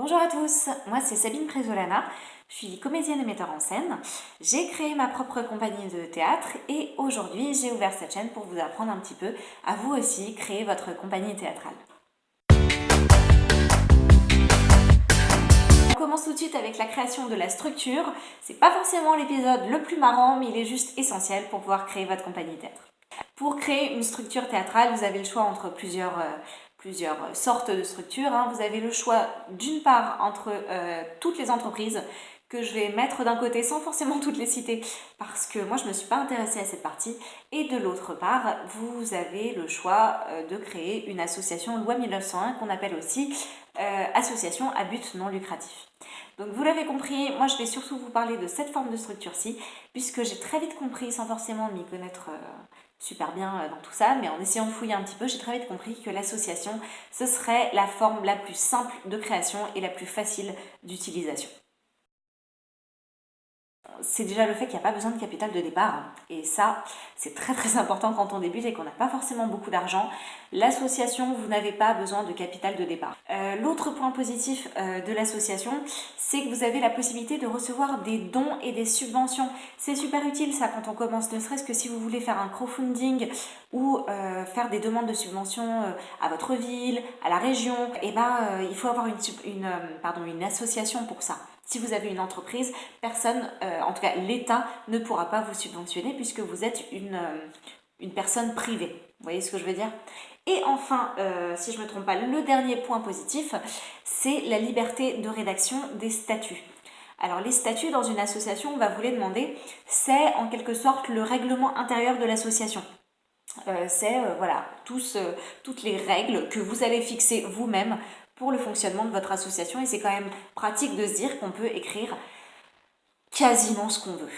Bonjour à tous, moi c'est Sabine Présolana, je suis comédienne et metteur en scène. J'ai créé ma propre compagnie de théâtre et aujourd'hui j'ai ouvert cette chaîne pour vous apprendre un petit peu à vous aussi créer votre compagnie théâtrale. On commence tout de suite avec la création de la structure. C'est pas forcément l'épisode le plus marrant, mais il est juste essentiel pour pouvoir créer votre compagnie théâtre. Pour créer une structure théâtrale, vous avez le choix entre plusieurs sortes de structures. Vous avez le choix d'une part entre toutes les entreprises que je vais mettre d'un côté sans forcément toutes les citer parce que moi je ne me suis pas intéressée à cette partie, et de l'autre part vous avez le choix de créer une association loi 1901 qu'on appelle aussi association à but non lucratif. Donc vous l'avez compris, moi je vais surtout vous parler de cette forme de structure-ci puisque j'ai très vite compris, sans forcément m'y connaître super bien dans tout ça, mais en essayant de fouiller un petit peu, j'ai très vite compris que l'association, ce serait la forme la plus simple de création et la plus facile d'utilisation. C'est déjà le fait qu'il n'y a pas besoin de capital de départ, et ça c'est très important quand on débute et qu'on n'a pas forcément beaucoup d'argent. L'association, vous n'avez pas besoin de capital de départ. L'autre point positif de l'association, c'est que vous avez la possibilité de recevoir des dons et des subventions. C'est super utile ça quand on commence, ne serait-ce que si vous voulez faire un crowdfunding ou faire des demandes de subventions à votre ville, à la région. Et il faut avoir une association pour ça. Si vous avez une entreprise, personne, en tout cas l'État, ne pourra pas vous subventionner puisque vous êtes une personne privée. Vous voyez ce que je veux dire? Et enfin, si je ne me trompe pas, le dernier point positif, c'est la liberté de rédaction des statuts. Alors les statuts dans une association, on va vous les demander, c'est en quelque sorte le règlement intérieur de l'association. Toutes les règles que vous allez fixer vous-même pour le fonctionnement de votre association, et c'est quand même pratique de se dire qu'on peut écrire quasiment ce qu'on veut.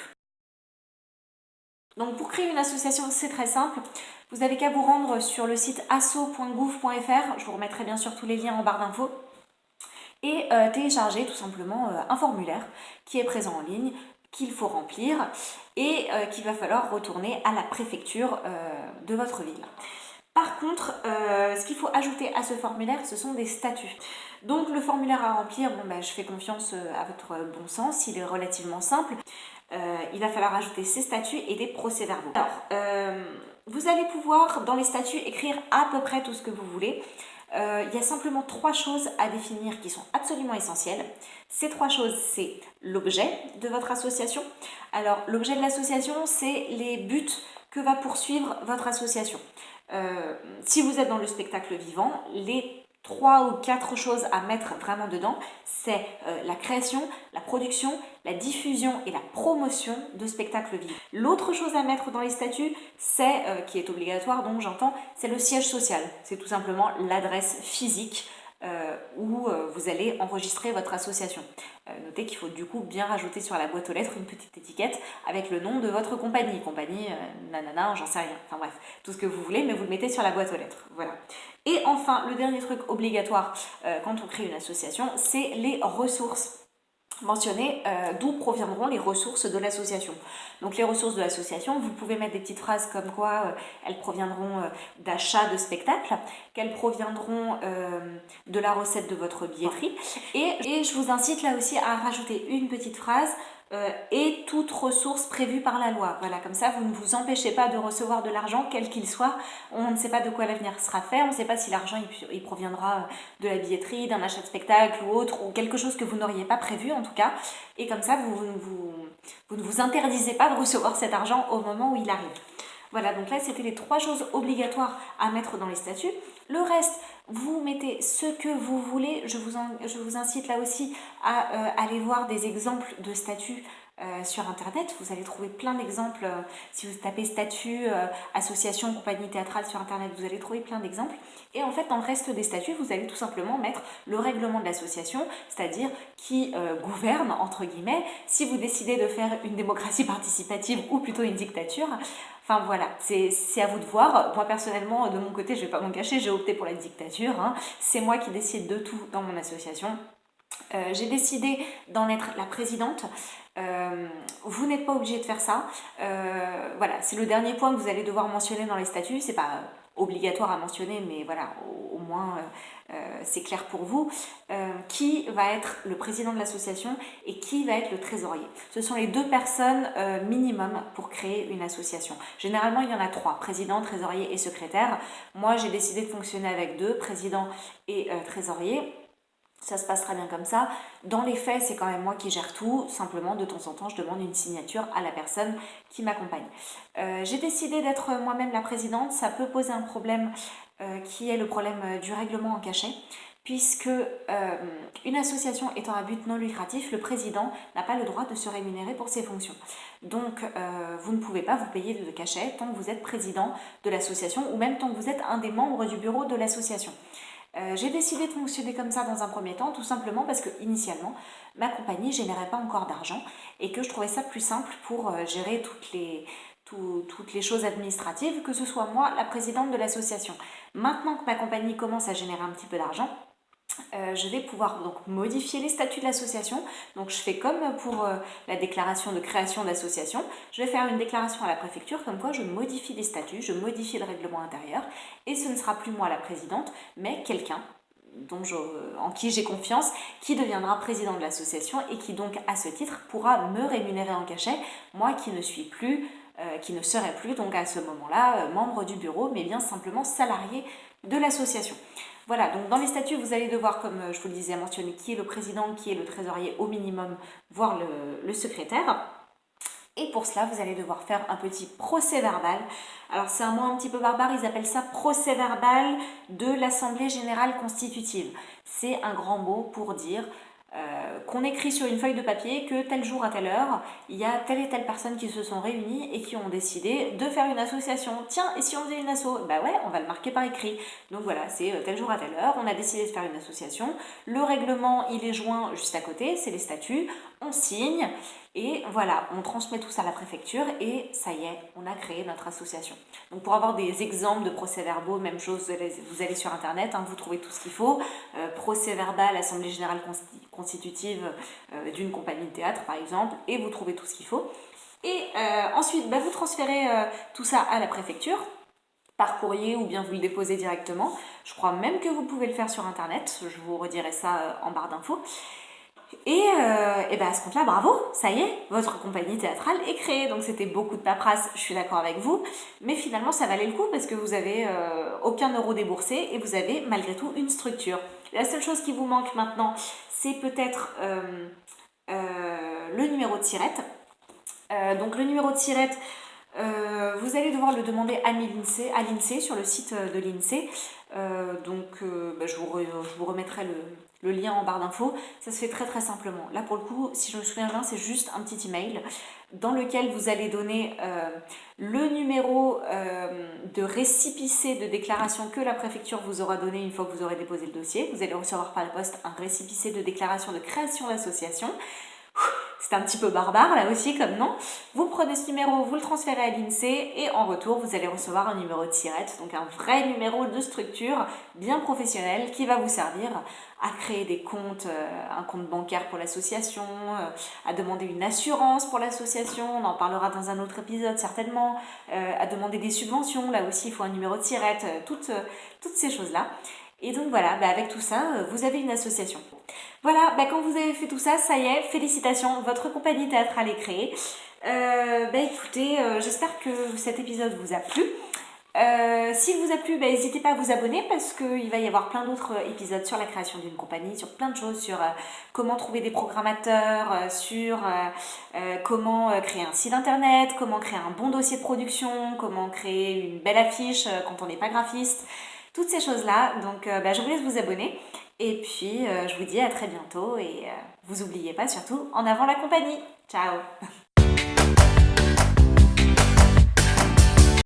Donc pour créer une association, c'est très simple. Vous n'avez qu'à vous rendre sur le site asso.gouv.fr, je vous remettrai bien sûr tous les liens en barre d'infos, et télécharger tout simplement un formulaire qui est présent en ligne, qu'il faut remplir et qu'il va falloir retourner à la préfecture de votre ville. Par contre, ce qu'il faut ajouter à ce formulaire, ce sont des statuts. Donc le formulaire à remplir, je fais confiance à votre bon sens, il est relativement simple. Il va falloir ajouter ces statuts et des procès-verbaux. Alors, vous allez pouvoir, dans les statuts, écrire à peu près tout ce que vous voulez. Il y a simplement 3 choses à définir qui sont absolument essentielles. Ces 3 choses, c'est l'objet de votre association. Alors, l'objet de l'association, c'est les buts que va poursuivre votre association. Si vous êtes dans le spectacle vivant, les 3 ou 4 choses à mettre vraiment dedans, c'est la création, la production, la diffusion et la promotion de spectacles vivants. L'autre chose à mettre dans les statuts, qui est obligatoire, donc j'entends, c'est le siège social. C'est tout simplement l'adresse physique où vous allez enregistrer votre association. Notez qu'il faut du coup bien rajouter sur la boîte aux lettres une petite étiquette avec le nom de votre compagnie. Compagnie, nanana, j'en sais rien. Enfin bref, tout ce que vous voulez, mais vous le mettez sur la boîte aux lettres. Voilà. Et enfin, le dernier truc obligatoire quand on crée une association, c'est les ressources. Mentionner d'où proviendront les ressources de l'association. Donc les ressources de l'association, vous pouvez mettre des petites phrases comme quoi elles proviendront d'achats de spectacles, qu'elles proviendront de la recette de votre billetterie, et je vous incite là aussi à rajouter une petite phrase et toute ressource prévue par la loi. Voilà, comme ça vous ne vous empêchez pas de recevoir de l'argent, quel qu'il soit. On ne sait pas de quoi l'avenir sera fait, on ne sait pas si l'argent il proviendra de la billetterie, d'un achat de spectacle ou autre, ou quelque chose que vous n'auriez pas prévu en tout cas. Et comme ça, vous ne vous interdisez pas de recevoir cet argent au moment où il arrive. Voilà, donc là, c'était les 3 choses obligatoires à mettre dans les statuts. Le reste, vous mettez ce que vous voulez. Je vous incite là aussi à aller voir des exemples de statuts sur internet. Vous allez trouver plein d'exemples. Si vous tapez statut, association, compagnie théâtrale sur internet, vous allez trouver plein d'exemples. Et en fait, dans le reste des statuts, vous allez tout simplement mettre le règlement de l'association, c'est-à-dire qui gouverne, entre guillemets, si vous décidez de faire une démocratie participative ou plutôt une dictature. Enfin voilà, c'est à vous de voir. Moi personnellement, de mon côté, je ne vais pas m'en cacher, j'ai opté pour la dictature. C'est moi qui décide de tout dans mon association. J'ai décidé d'en être la présidente. Vous n'êtes pas obligé de faire ça. Voilà, c'est le dernier point que vous allez devoir mentionner dans les statuts. C'est pas obligatoire à mentionner, mais voilà, au moins c'est clair pour vous, qui va être le président de l'association et qui va être le trésorier. Ce sont les 2 personnes minimum pour créer une association. Généralement, il y en a 3, président, trésorier et secrétaire. Moi, j'ai décidé de fonctionner avec 2, président et trésorier. Ça se passe très bien comme ça. Dans les faits, c'est quand même moi qui gère tout. Simplement, de temps en temps, je demande une signature à la personne qui m'accompagne. J'ai décidé d'être moi-même la présidente. Ça peut poser un problème qui est le problème du règlement en cachet, puisque une association étant à but non lucratif, le président n'a pas le droit de se rémunérer pour ses fonctions. Donc, vous ne pouvez pas vous payer de cachet tant que vous êtes président de l'association ou même tant que vous êtes un des membres du bureau de l'association. J'ai décidé de fonctionner comme ça dans un premier temps, tout simplement parce que initialement, ma compagnie ne générait pas encore d'argent et que je trouvais ça plus simple pour gérer toutes les choses administratives, que ce soit moi, la présidente de l'association. Maintenant que ma compagnie commence à générer un petit peu d'argent, je vais pouvoir donc modifier les statuts de l'association. Donc je fais comme pour la déclaration de création d'association, je vais faire une déclaration à la préfecture comme quoi je modifie les statuts, je modifie le règlement intérieur et ce ne sera plus moi la présidente, mais quelqu'un en qui j'ai confiance, qui deviendra président de l'association et qui donc à ce titre pourra me rémunérer en cachet, moi qui ne suis plus, qui ne serai plus donc à ce moment-là membre du bureau, mais bien simplement salarié de l'association. Voilà, donc dans les statuts, vous allez devoir, comme je vous le disais, mentionner qui est le président, qui est le trésorier au minimum, voire le secrétaire. Et pour cela, vous allez devoir faire un petit procès verbal. Alors c'est un mot un petit peu barbare, ils appellent ça procès verbal de l'Assemblée Générale Constitutive. C'est un grand mot pour dire qu'on écrit sur une feuille de papier que tel jour à telle heure, il y a telle et telle personne qui se sont réunies et qui ont décidé de faire une association. Tiens, et si on faisait une asso? Bah ouais, on va le marquer par écrit. Donc voilà, c'est tel jour à telle heure, on a décidé de faire une association. Le règlement, il est joint juste à côté, c'est les statuts. On signe et voilà, on transmet tout ça à la préfecture et ça y est, on a créé notre association. Donc pour avoir des exemples de procès-verbaux, même chose, vous allez sur internet, vous trouvez tout ce qu'il faut. Procès-verbal, Assemblée Générale Constitutive d'une compagnie de théâtre par exemple, et vous trouvez tout ce qu'il faut. Et ensuite, vous transférez tout ça à la préfecture par courrier ou bien vous le déposez directement. Je crois même que vous pouvez le faire sur internet, je vous redirai ça en barre d'infos. Et à ce compte-là, bravo, ça y est, votre compagnie théâtrale est créée. Donc c'était beaucoup de paperasse, je suis d'accord avec vous, mais finalement ça valait le coup parce que vous avez aucun euro déboursé et vous avez malgré tout une structure. La seule chose qui vous manque maintenant, c'est peut-être le numéro de SIRET. Donc le numéro de SIRET, vous allez devoir le demander à l'INSEE sur le site de l'INSEE. Je vous remettrai le lien en barre d'infos. Ça se fait très très simplement. Là pour le coup, si je me souviens bien, c'est juste un petit email dans lequel vous allez donner le numéro de récipicé de déclaration que la préfecture vous aura donné une fois que vous aurez déposé le dossier. Vous allez recevoir par la poste un récipicé de déclaration de création d'association. C'est un petit peu barbare là aussi comme nom. Vous prenez ce numéro, vous le transférez à l'INSEE et en retour vous allez recevoir un numéro de SIRET, donc un vrai numéro de structure bien professionnel qui va vous servir à créer des comptes, un compte bancaire pour l'association, à demander une assurance pour l'association, on en parlera dans un autre épisode certainement, à demander des subventions, là aussi il faut un numéro de SIRET, toutes ces choses-là. Et donc voilà, avec tout ça, vous avez une association. Voilà, quand vous avez fait tout ça, ça y est, félicitations, votre compagnie théâtrale est créée. Écoutez, j'espère que cet épisode vous a plu. S'il vous a plu, n'hésitez pas à vous abonner parce qu'il va y avoir plein d'autres épisodes sur la création d'une compagnie, sur plein de choses, sur comment trouver des programmateurs, sur comment créer un site internet, comment créer un bon dossier de production, comment créer une belle affiche quand on n'est pas graphiste. Toutes ces choses-là, donc je vous laisse vous abonner et puis je vous dis à très bientôt et vous n'oubliez pas surtout, en avant la compagnie. Ciao.